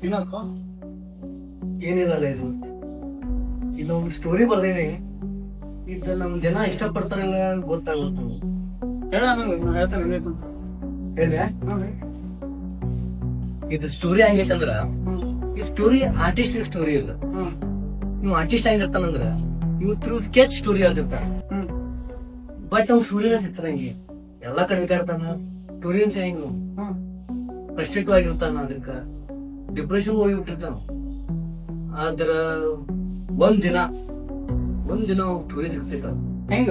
ಇನ್ನೊಂದು ಏನಿರಲ್ಲ ಇದು. ಇದೊಂದು ಸ್ಟೋರಿ ಬರ್ದೇನೆ. ಇದು ನಮ್ ಜನ ಇಷ್ಟಪಡ್ತಾರಲ್ಲ ಗೊತ್ತಾಗುತ್ತೆ. ಹೇಳ ನಾನು ಹೇಳ್ತೇನೆ ಲೇಟ್ ಅಂತ. ಹೇಳ್ದೆ ಇದು ಸ್ಟೋರಿ ಹೆಂಗೈತಂದ್ರ, ಈ ಸ್ಟೋರಿ ಆರ್ಟಿಸ್ಟ್ ಸ್ಟೋರಿ ಇಲ್ಲ. ನೀವು ಆರ್ಟಿಸ್ಟ್ ಹೆಂಗಿರ್ತಾನಂದ್ರ ಇವ್ ಥ್ರೂ ಸ್ಕೆಚ್ ಸ್ಟೋರಿ ಹೇಳ್ತಿರ್ತಾನ. ಬಟ್ ಅವ್ನು ಸ್ಟೋರಿನ ಸಿಗ್ತಾನ ಹಿಂಗೆ ಎಲ್ಲಾ ಕಡೆ ಕಾಡ್ತಾನ. ಸ್ಟೋರಿಯನ್ಸ್ ಹೆಂಗ್ ಫ್ರಸ್ಟ್ರೇಟಿವ್ ಆಗಿರ್ತಾನ, ಅದಕ್ಕ ಡಿಪ್ರೆಷನ್ ಹೋಗಿಬಿಟ್ಟಿರ್ತಾನ. ಆದ್ರ ಒಂದ್ ದಿನ ಸ್ಟೋರಿ ಸಿಗ್ತೈತ. ಹೆಂಗ